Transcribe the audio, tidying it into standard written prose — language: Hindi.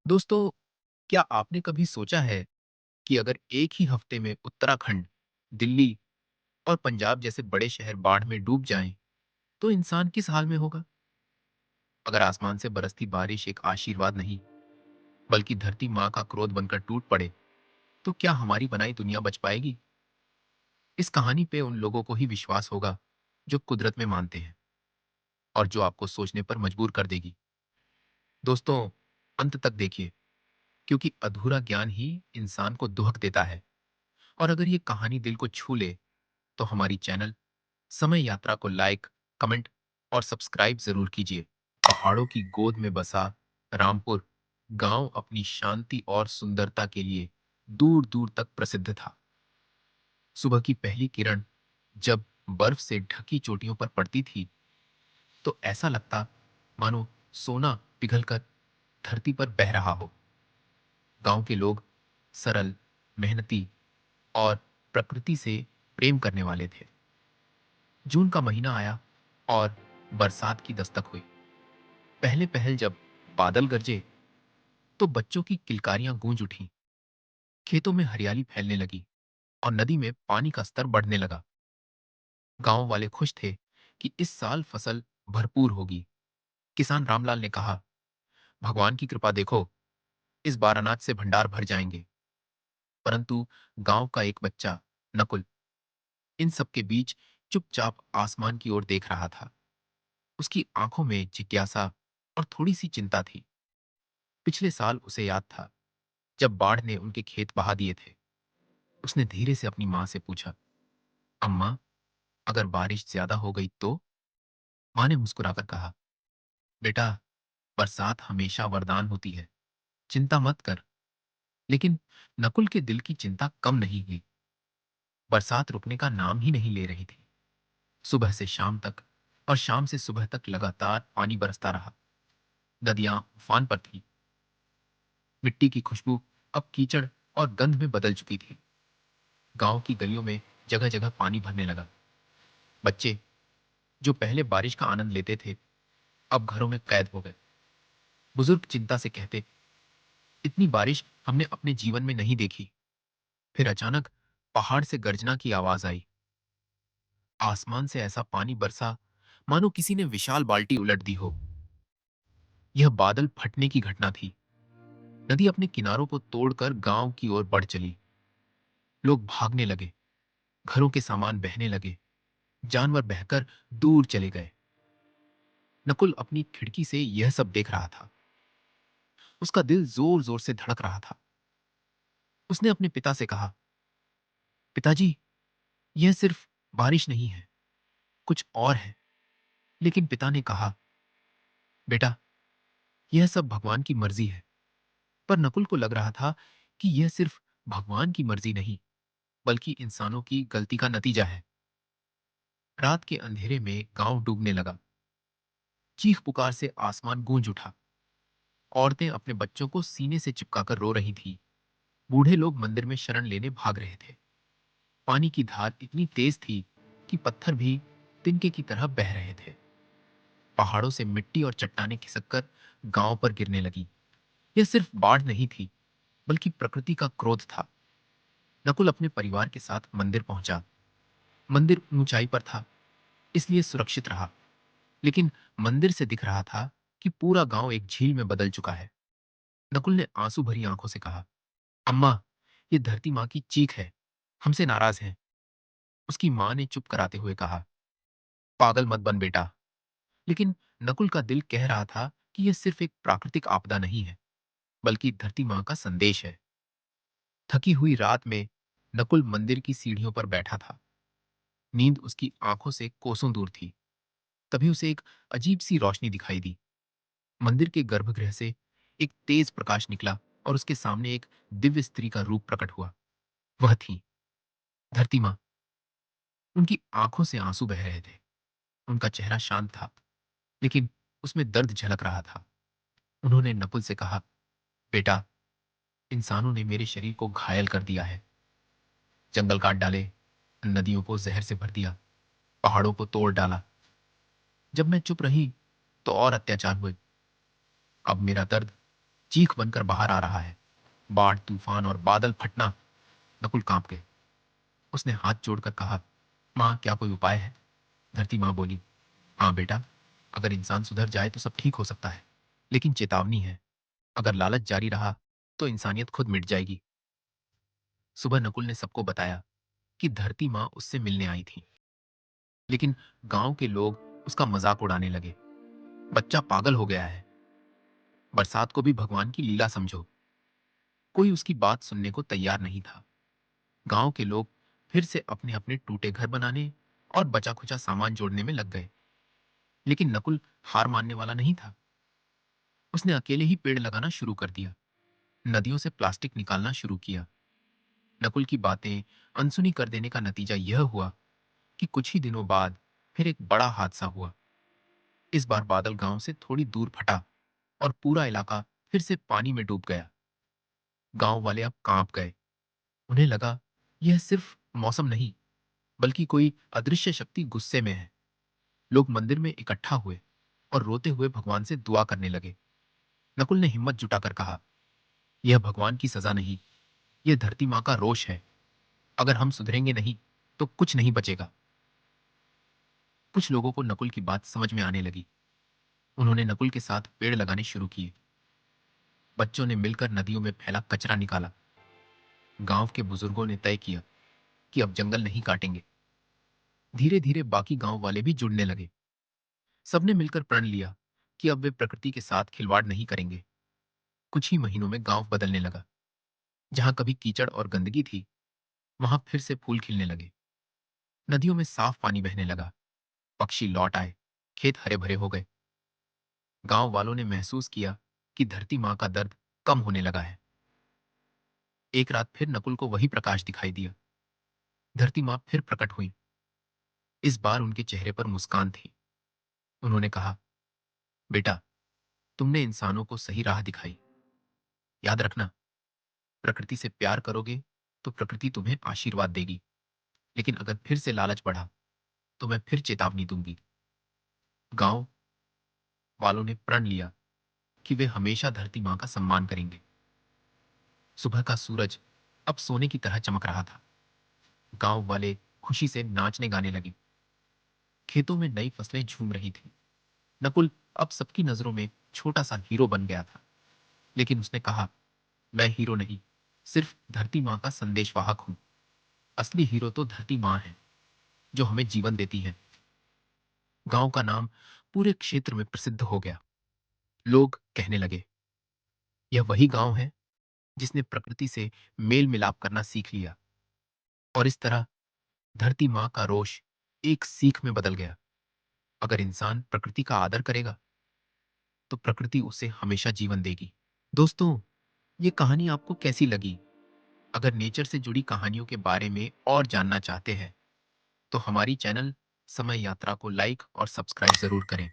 दोस्तों, क्या आपने कभी सोचा है कि अगर एक ही हफ्ते में उत्तराखंड, दिल्ली और पंजाब जैसे बड़े शहर बाढ़ में डूब जाएं, तो इंसान किस हाल में होगा? अगर आसमान से बरसती बारिश एक आशीर्वाद नहीं, बल्कि धरती माँ का क्रोध बनकर टूट पड़े, तो क्या हमारी बनाई दुनिया बच पाएगी? इस कहानी पे उन लोगों को ही विश्वास होगा जो कुदरत में मानते हैं और जो आपको सोचने पर मजबूर कर देगी। दोस्तों, अंत तक देखिए, क्योंकि अधूरा ज्ञान ही इंसान को दुहक देता है। और अगर ये कहानी दिल को छू ले, तो हमारी चैनल समय यात्रा को लाइक, कमेंट और सब्सक्राइब जरूर कीजिए। पहाड़ों की गोद में बसा रामपुर गांव अपनी शांति और सुंदरता के लिए दूर दूर तक प्रसिद्ध था। सुबह की पहली किरण जब बर्फ से ढकी चोटियों पर पड़ती थी, तो ऐसा लगता मानो सोना पिघलकर धरती पर बह रहा हो। गांव के लोग सरल, मेहनती और प्रकृति से प्रेम करने वाले थे। जून का महीना आया और बरसात की दस्तक हुई। पहले पहल जब बादल गरजे, तो बच्चों की किलकारियां गूंज उठी, खेतों में हरियाली फैलने लगी और नदी में पानी का स्तर बढ़ने लगा। गांव वाले खुश थे कि इस साल फसल भरपूर होगी। किसान रामलाल ने कहा, भगवान की कृपा देखो, इस बार अनाज से भंडार भर जाएंगे। परंतु गांव का एक बच्चा, नकुल, इन सब के बीच चुपचाप आसमान की ओर देख रहा था। उसकी आंखों में जिज्ञासा और थोड़ी सी चिंता थी। पिछले साल उसे याद था, जब बाढ़ ने उनके खेत बहा दिए थे। उसने धीरे से अपनी मां से पूछा, अम्मा, अगर बारिश ज्यादा हो गई तो? मां ने मुस्कुराकर कहा, बेटा, बरसात हमेशा वरदान होती है, चिंता मत कर। लेकिन नकुल के दिल की चिंता कम नहीं हुई। बरसात रुकने का नाम ही नहीं ले रही थी। सुबह से शाम तक और शाम से सुबह तक लगातार पानी बरसता रहा। नदियां उफान पर थी। मिट्टी की खुशबू अब कीचड़ और गंध में बदल चुकी थी। गांव की गलियों में जगह जगह पानी भरने लगा। बच्चे, जो पहले बारिश का आनंद लेते थे, अब घरों में कैद हो गए। बुजुर्ग चिंता से कहते, इतनी बारिश हमने अपने जीवन में नहीं देखी। फिर अचानक पहाड़ से गर्जना की आवाज आई। आसमान से ऐसा पानी बरसा मानो किसी ने विशाल बाल्टी उलट दी हो। यह बादल फटने की घटना थी। नदी अपने किनारों को तोड़कर गांव की ओर बढ़ चली। लोग भागने लगे, घरों के सामान बहने लगे, जानवर बहकर दूर चले गए। नकुल अपनी खिड़की से यह सब देख रहा था। उसका दिल जोर जोर से धड़क रहा था। उसने अपने पिता से कहा, पिताजी, यह सिर्फ बारिश नहीं है, कुछ और है। लेकिन पिता ने कहा, बेटा, यह सब भगवान की मर्जी है। पर नकुल को लग रहा था कि यह सिर्फ भगवान की मर्जी नहीं, बल्कि इंसानों की गलती का नतीजा है। रात के अंधेरे में गांव डूबने लगा। चीख पुकार से आसमान गूंज उठा। औरतें अपने बच्चों को सीने से चिपकाकर रो रही थीं। बूढ़े लोग मंदिर में शरण लेने भाग रहे थे। पानी की धार इतनी तेज थी कि पत्थर भी तिनके की तरह बह रहे थे। पहाड़ों से मिट्टी और चट्टानें खिसककर गांव पर गिरने लगी। यह सिर्फ बाढ़ नहीं थी, बल्कि प्रकृति का क्रोध था। नकुल अपने परिवार के साथ मंदिर पहुंचा। मंदिर ऊंचाई पर था, इसलिए सुरक्षित रहा। लेकिन मंदिर से दिख रहा था कि पूरा गांव एक झील में बदल चुका है। नकुल ने आंसू भरी आंखों से कहा, अम्मा, ये धरती माँ की चीख है, हमसे नाराज है। उसकी मां ने चुप कराते हुए कहा, पागल मत बन बेटा। लेकिन नकुल का दिल कह रहा था कि यह सिर्फ एक प्राकृतिक आपदा नहीं है, बल्कि धरती माँ का संदेश है। थकी हुई रात में नकुल मंदिर की सीढ़ियों पर बैठा था। नींद उसकी आंखों से कोसों दूर थी। तभी उसे एक अजीब सी रोशनी दिखाई दी। मंदिर के गर्भगृह से एक तेज प्रकाश निकला और उसके सामने एक दिव्य स्त्री का रूप प्रकट हुआ। वह थी धरती माँ। उनकी आंखों से आंसू बह रहे थे। उनका चेहरा शांत था, लेकिन उसमें दर्द झलक रहा था। उन्होंने नकुल से कहा, बेटा, इंसानों ने मेरे शरीर को घायल कर दिया है। जंगल काट डाले, नदियों को जहर से भर दिया, पहाड़ों को तोड़ डाला। जब मैं चुप रही, तो और अत्याचार हुए। अब मेरा दर्द चीख बनकर बाहर आ रहा है। बाढ़, तूफान और बादल फटना। नकुल कांप गए। उसने हाथ जोड़कर कहा, माँ, क्या कोई उपाय है? धरती माँ बोली, हाँ बेटा, अगर इंसान सुधर जाए तो सब ठीक हो सकता है। लेकिन चेतावनी है, अगर लालच जारी रहा तो इंसानियत खुद मिट जाएगी। सुबह नकुल ने सबको बताया कि धरती माँ उससे मिलने आई थी। लेकिन गांव के लोग उसका मजाक उड़ाने लगे। बच्चा पागल हो गया है, बरसात को भी भगवान की लीला समझो। कोई उसकी बात सुनने को तैयार नहीं था। गांव के लोग फिर से अपने अपने टूटे घर बनाने और बचा खुचा सामान जोड़ने में लग गए। लेकिन नकुल हार मानने वाला नहीं था। उसने अकेले ही पेड़ लगाना शुरू कर दिया, नदियों से प्लास्टिक निकालना शुरू किया। नकुल की बातें अनसुनी कर देने का नतीजा यह हुआ कि कुछ ही दिनों बाद फिर एक बड़ा हादसा हुआ। इस बार बादल गांव से थोड़ी दूर फटा और पूरा इलाका फिर से पानी में डूब गया। गांव वाले अब कांप गए। उन्हें लगा यह सिर्फ मौसम नहीं, बल्कि कोई अदृश्य शक्ति गुस्से में है। लोग मंदिर में इकट्ठा हुए और रोते हुए भगवान से दुआ करने लगे। नकुल ने हिम्मत जुटाकर कहा, यह भगवान की सजा नहीं, यह धरती माँ का रोष है। अगर हम सुधरेंगे नहीं तो कुछ नहीं बचेगा। कुछ लोगों को नकुल की बात समझ में आने लगी। उन्होंने नकुल के साथ पेड़ लगाने शुरू किए। बच्चों ने मिलकर नदियों में फैला कचरा निकाला। गांव के बुजुर्गों ने तय किया कि अब जंगल नहीं काटेंगे। धीरे धीरे बाकी गांव वाले भी जुड़ने लगे। सबने मिलकर प्रण लिया कि अब वे प्रकृति के साथ खिलवाड़ नहीं करेंगे। कुछ ही महीनों में गांव बदलने लगा। जहां कभी कीचड़ और गंदगी थी, वहां फिर से फूल खिलने लगे। नदियों में साफ पानी बहने लगा। पक्षी लौट आए। खेत हरे भरे हो गए। गांव वालों ने महसूस किया कि धरती माँ का दर्द कम होने लगा है। एक रात फिर नकुल को वही प्रकाश दिखाई दिया। धरती माँ फिर प्रकट हुई। इस बार उनके चेहरे पर मुस्कान थी। उन्होंने कहा, बेटा, तुमने इंसानों को सही राह दिखाई। याद रखना, प्रकृति से प्यार करोगे तो प्रकृति तुम्हें आशीर्वाद देगी। लेकिन अगर फिर से लालच बढ़ा तो मैं फिर चेतावनी दूंगी। गांव वालों ने प्रण लिया कि वे हमेशा धरती माँ का सम्मान करेंगे। सुबह का सूरज अब सोने की तरह चमक रहा था। गांव वाले खुशी से नाचने गाने लगे। खेतों में नई फसलें झूम रही थी। नकुल अब सबकी नजरों में छोटा सा हीरो बन गया था। लेकिन उसने कहा, मैं हीरो नहीं, सिर्फ धरती माँ का संदेशवाहक हूं। असली हीरो तो धरती माँ है, जो हमें जीवन देती है। गांव का नाम पूरे क्षेत्र में प्रसिद्ध हो गया। लोग कहने लगे, यह वही गांव है जिसने प्रकृति से मेल मिलाप करना सीख लिया। और इस तरह धरती माँ का रोष एक सीख में बदल गया। अगर इंसान प्रकृति का आदर करेगा तो प्रकृति उसे हमेशा जीवन देगी। दोस्तों, ये कहानी आपको कैसी लगी? अगर नेचर से जुड़ी कहानियों के बारे में और जानना चाहते हैं तो हमारी चैनल समय यात्रा को लाइक और सब्सक्राइब जरूर करें।